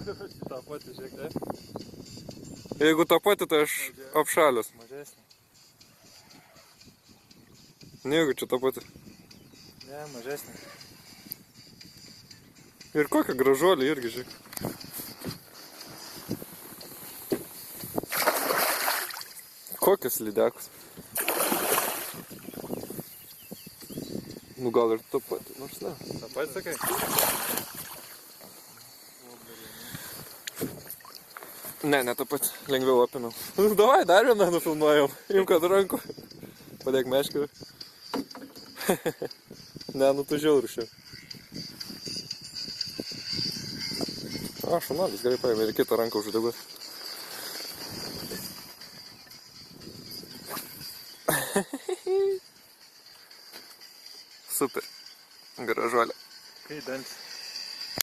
tą patį, žiūrėk, ne? Jeigu tą patį, tai aš apšalęs. Mažesnė. Negu čia tą patį. Ne, mažesnė. Ir kokią gražuolį irgi, žiūrėk. Kokias lydekus. Nu gal ir tą patį, nors ne. Tą patį sakai? Ne tą patį, lengviau apėmiau. Nu davai, dar vieną nufilmuojam. Imk ant rankų. Padėk meškį. Ne, nu tu žiaurų šią. A, šunalis gerai paėmė ir kitą ranką uždegot. Super. Gražuolė. Kai dantis.